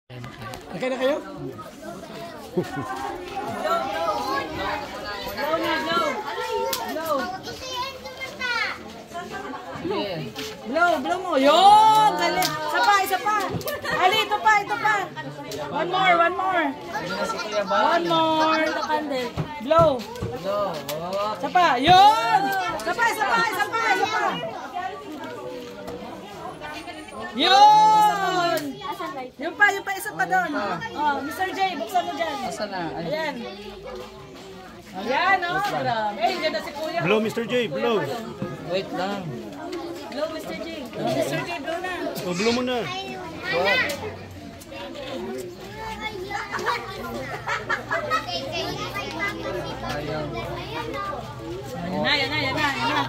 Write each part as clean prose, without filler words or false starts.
Okay na kayo? Blow mo. Yun! Galing. Isa pa. Ali, ito pa. One more. One more. Blow. Isa pa. Yun! Isa pa. Yun! Yung pa, isa pa doon. Oh, Mr. J, buksan mo dyan. Asan na? Ayan. Ayan, oh. Grabe. Diyan na si Kuya. Blow, Mr. J, blow. Wait lang. Blow, Mr. J. Mr. J, blow na. O, blow mo na. Yan na. Yan na.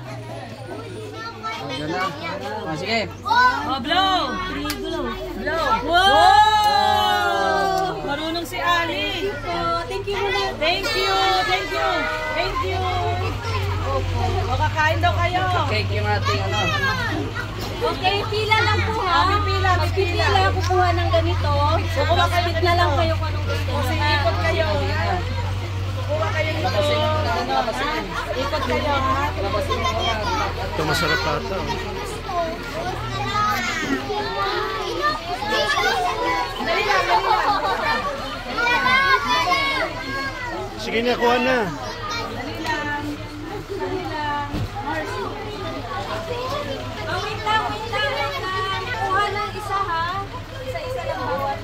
Sige. Oh, blow. Blow. Wow! Marunong si Ali. Thank you muna. Thank you. O, kakain daw kayo. Cake yung ating ano. Okay, pila lang po ha. Pipila. Pipila kukuha ng ganito. Kumakalit na lang kayo kung anong gusto. Kasi ikot kayo. Kukuha kayo nito. Ikot kayo, ha? Ito masarap ata. Dali lang. Sige na, kuha na. Dali lang. Wait lang. Kuha ng isa ha. Isa lang bawat.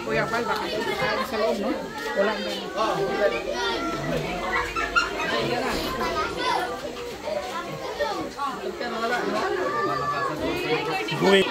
Kuya Pal, baka tayo sa loob, no? Wala na. Guwit.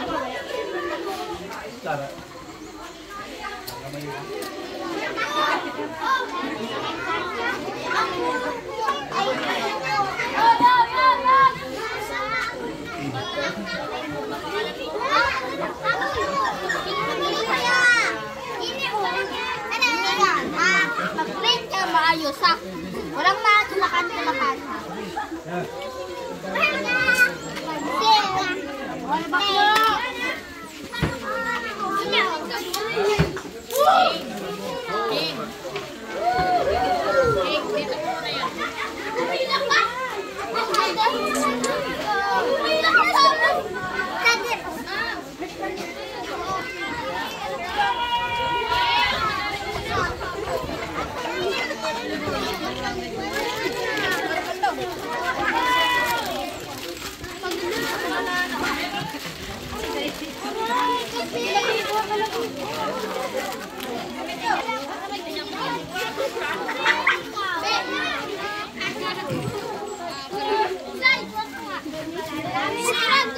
Mag-print ka maayos ha. Walang matulakan-tulakan ha.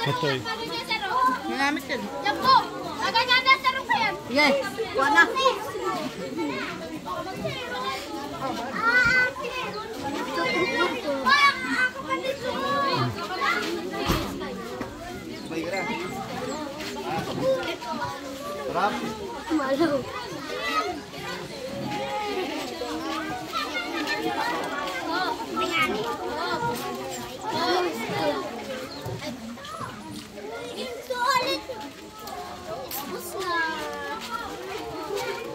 Ito'y. Nangamit yun. Yan po. Magaganda sa rin kayo. Yes. Kuha na. Sarap. Malaw. Solid. Tapos na.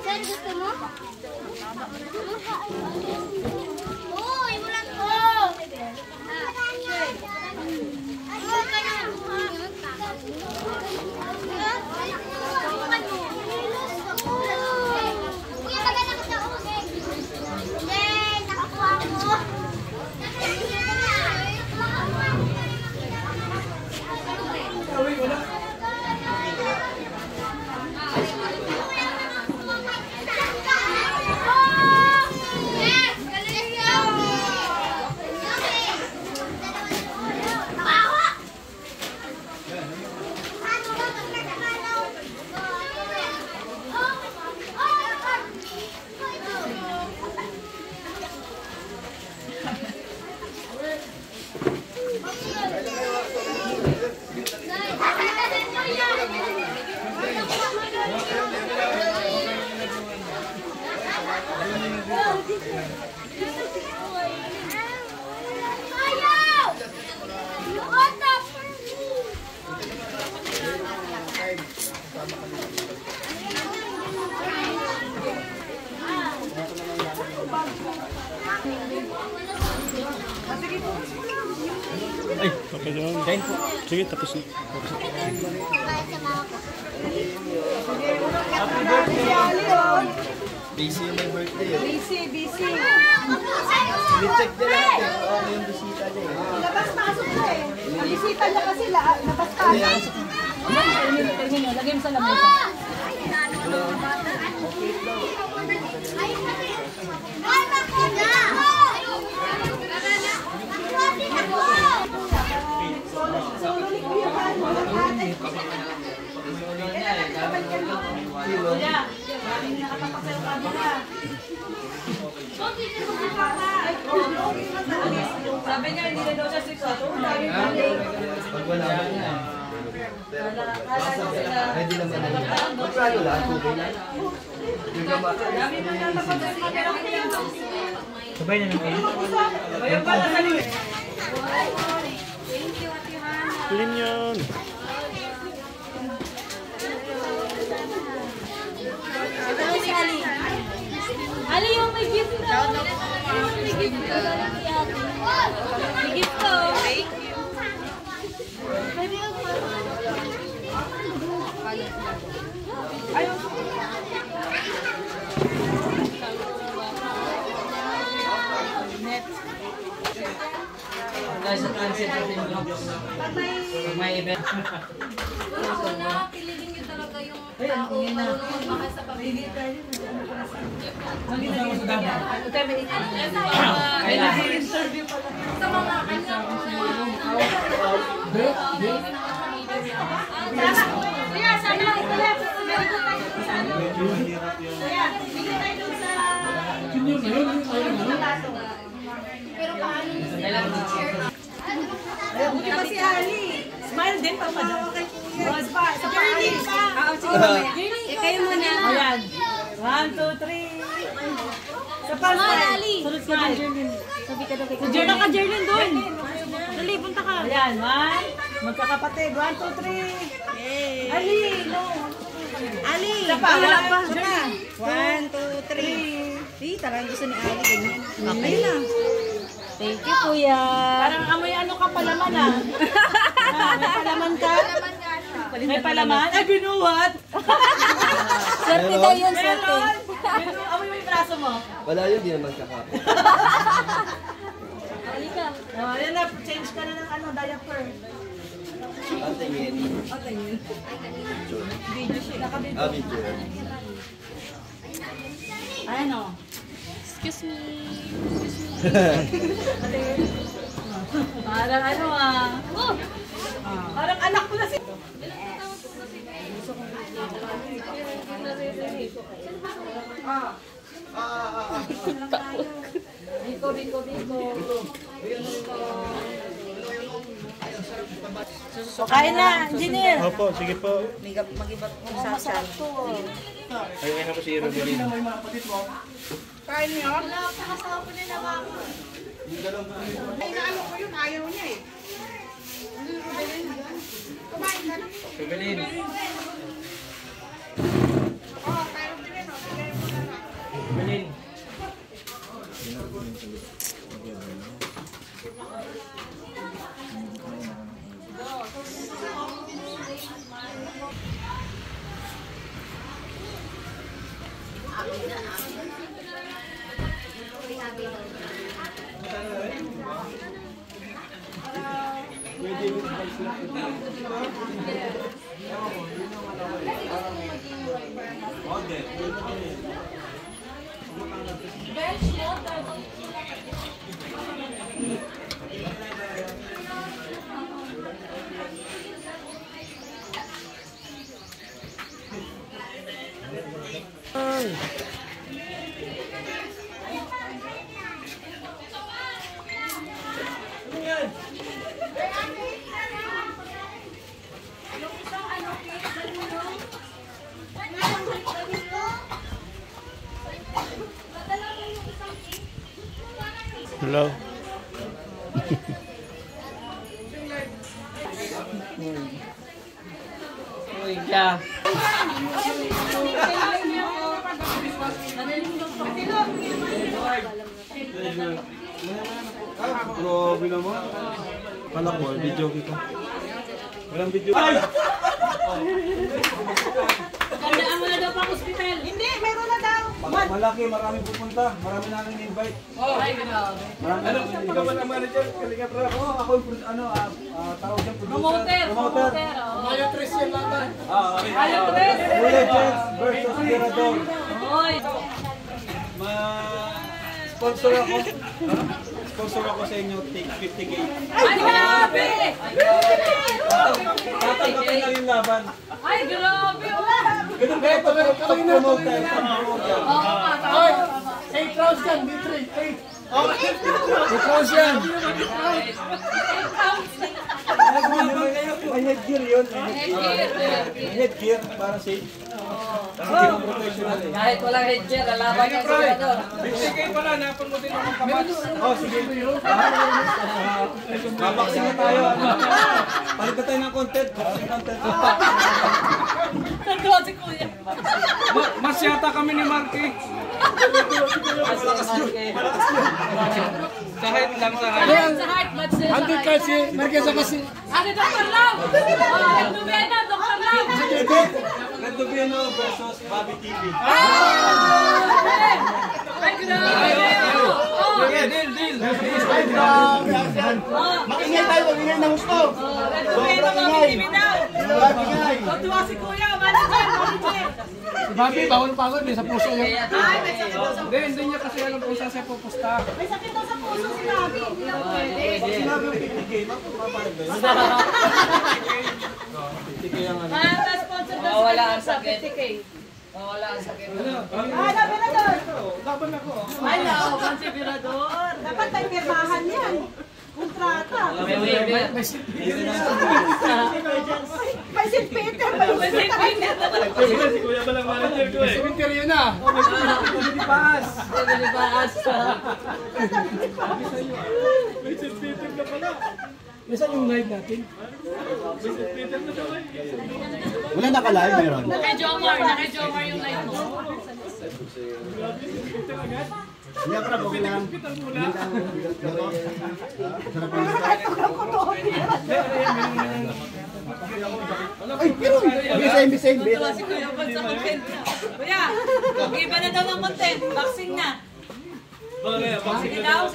Sir, gusto mo? Uy, wala ko. Ay, ka na. Kuya, maganda ko sa usik. Yay, nakakuha ko. Ayaw! What the Ay, papadaan. Sige, tapos na. Busy yung may birthday. Busy, busy. I-check niya lahat eh. Okay yung bisita niya eh. Labas-pasok na eh. Bisita niya kasi labas-pasok. Termino, lagay mo sa lamesa. Ay, bakit na? Sabi niya, hindi na daw siya 6 at Pag wala ba niya. Pwede naman na niya. Magkano lang? Tubay lang. Sabay na naman. Ayun pala sa liwit. Clean yun. Ali, yung may gift daw. May gift daw. May gift daw. Thank you. Guys, sa transit natin groups. Pag may event. Gusto na, piliin niyo talaga yung tao marunong magmahal sa pamilya. Sa mga kanyang Kaya, sana ito lang. Meron ko tayo sa ano. Kaya, bigyan tayo dun sa... pero paano na sila mag-share? Buti pa si Ali. Smile din pa pa. Rose pa. Sa pa Ali. Sige mamaya. Kayo muna. Ayan. 1, 2, 3. Sa pa smile. Sunod ka din, Jerlyn. Sabi ka daw kay Jerlyn ka, Jerlyn doon. Dali, punta ka. Ayan, 1. Magkakapatid. 1, 2, 3. Ali, no. Ali. Sa pa. Wala pa. 1, 2, 3. See, talagang gusto ni Ali. Ganyan. Okay na. Thank you, kuya. Parang amoy ano ka palaman ah. May palaman ka? May palaman? Ay, binuhat! Swerte daw yun, swerte. Amoy mo yung braso mo. Wala yun, di naman kakapit. Halika. Oh, yan na, change ka na ng ano, diaper. Ang tingin. Video siya, nakabidyo. Video. Ayan o. Excuse me. Parang ano ah. Oh! Parang anak ko na si... Biko, biko, biko. Kain na, engineer. Opo, sige po. Mag-ibat mo sa sal. Ayun na po si Robelin. Kain niyo? Robelin. Robelin. Hello. Uy, yeah. Grabe naman. Kala ko, video kita. Walang video. Ay! Kandaan mo na daw pang hospital. Hindi, meron na daw. Malaki, maraming pupunta. Marami na nang invite. Ay, grabe. Marami na nang invite. Ikaw ang manager, Kalingap Rock. Oo, ako yung tawag siyang producer. Promoter. Mayo Tres yung laban. Okay. Mayo Tres. Kuya Jens versus Mirador. Hoy. Sponsor ako. Sponsor ako sa inyo, take 50K. Ay, grabe. Tatanggapin lang yung laban. Ay, grabe. Ganun kayo pag-promoter. Hoy. 8,000, B3, 8. Oh, 8,000 yan. May headgear yun. May headgear para safe. Kasi hindi mo professional eh. Kahit walang headgear, lalaban niya sila doon. Sige pala, napon mo din ako kapatid. Oh, sige. Babaksin na tayo. Palit na tayo ng content. Nagawa si Kuya. Mas yata kami ni Marky. Sa height lang, sa height. Sa heart match na sa heart. kasi, Marquesa kasi. Ano, Dr. Lam? Lumena, Dr. Lam. Red Dubino versus Bobby TV. Ay, grabe. Deal. Makingay tayo, makingay ng gusto. Lumena, Bobby TV daw. Tuwa si Kuya, manager. Bobby, bawal pagod eh, sa puso yun. Ay, may sakit daw sa Hindi niya kasi alam kung saan siya pupusta. May sakit daw sa puso si Bobby. Hindi na pwede. Sinabi yung 50K, mapapalag ba yun? 50K ang ano. Sponsor daw Wala sa ang sakit. 50K. Wala ang sakit. Labi na doon. Laban ako. Ay, laban si Virador. Dapat may pirmahan yan. Kontrata. May St. Peter. May St. Peter. Si Kuya ba lang manager ko eh. Cemetery yun ah. Hindi paas. Nasaan yung live natin? Wala naka-live meron. Naka-Jomar yung live mo. Hindi ako na okay lang. Sarap ang ay, pero same. Tuwa si Kuya Bal sa content. Kuya, mag-iba na daw ng content. Boxing na. Sige daw.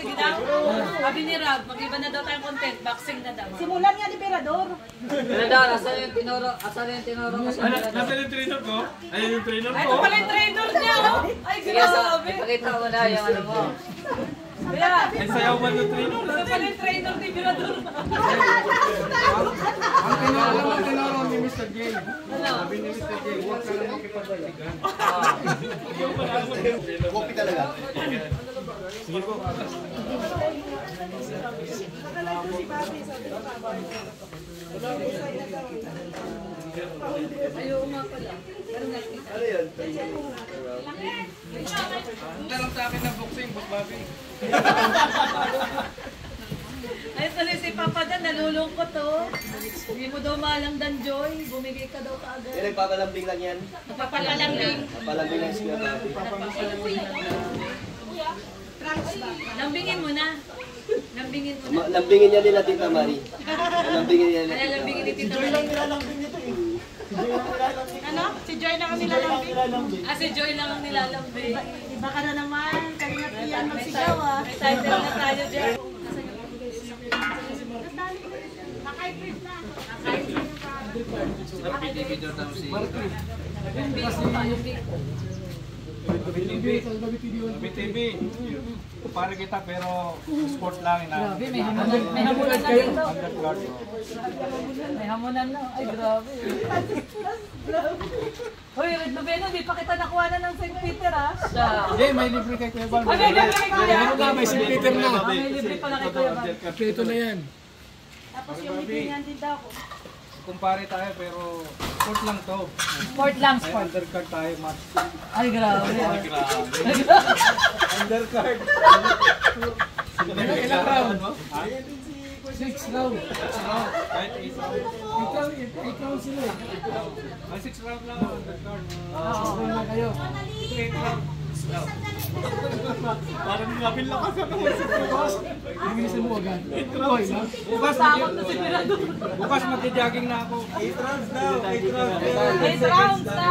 Sabi ni Rob, mag-iba na daw tayong content. Boxing na daw. Simulan nga ni Virador. Ano daw, asan yung tinuro kasi nasa yung trainer ko? Ayun yung trainer Ay, ito pala yung trainer niya. Oh. Ay, grabe. Pakita mo na yung ano mo. Kuya, Ay, sayaw man ng trainer. ito pala yung trainer ni Virador. Ang tinuro ni Mr. J. Sabi ni Mr. J, huwag ka lang makipagdaligan. Copy talaga. Sige po. Ayaw nga pala. Ano yan? Tanong sa akin na boxing, Boss Bobby. Ay, tuloy si Papa Dan, nalulungkot oh. Hindi mo daw malang Dan Joy. Bumigay ka daw kaagad. Nagpapalambing lang yan. Napapalambing. Papalambing lang sila dati. Lambingin mo na. Lambingin mo na. Lambingin niya nila Tita Mari. Lambingin niya Kaya lambingin ni Tito Mali. Ano? Si Joy lang ang nilalambing? Ah, si Joy lang ang nilalambing. Iba ka na naman. Kanina piyan magsigaw ah. May title na tayo dyan. Naka-hybrid na. Yung big mo pa, yung big. BTV. Para kita pero sport lang ina. Grabe, may hamunan na dito. Undercard. May hamunan na. Ay, grabe. Hoy, Red Noveno, di pa kita nakuha na ng St. Peter, ha? Hindi, may libre kay Kuya Bal. Ay, may libre kay Kuya. Meron na, may St. Peter na. May libre pala kay Kuya Bal. Ito na yan. Tapos yung ibingan din daw. Kumpare tayo pero sport lang to. Sport lang, May sport. undercard tayo match. Ay, grabe. Undercard. Ilang round? 6 round. Kahit 8 round. 8 round sila. 6 round lang. Oo, na kayo. 8 round. Parang lapin lang kasi ako. Ingilisin mo agad. 8 rounds. Bukas magja-jogging na ako. 8 rounds daw. 8 rounds. 8 rounds na.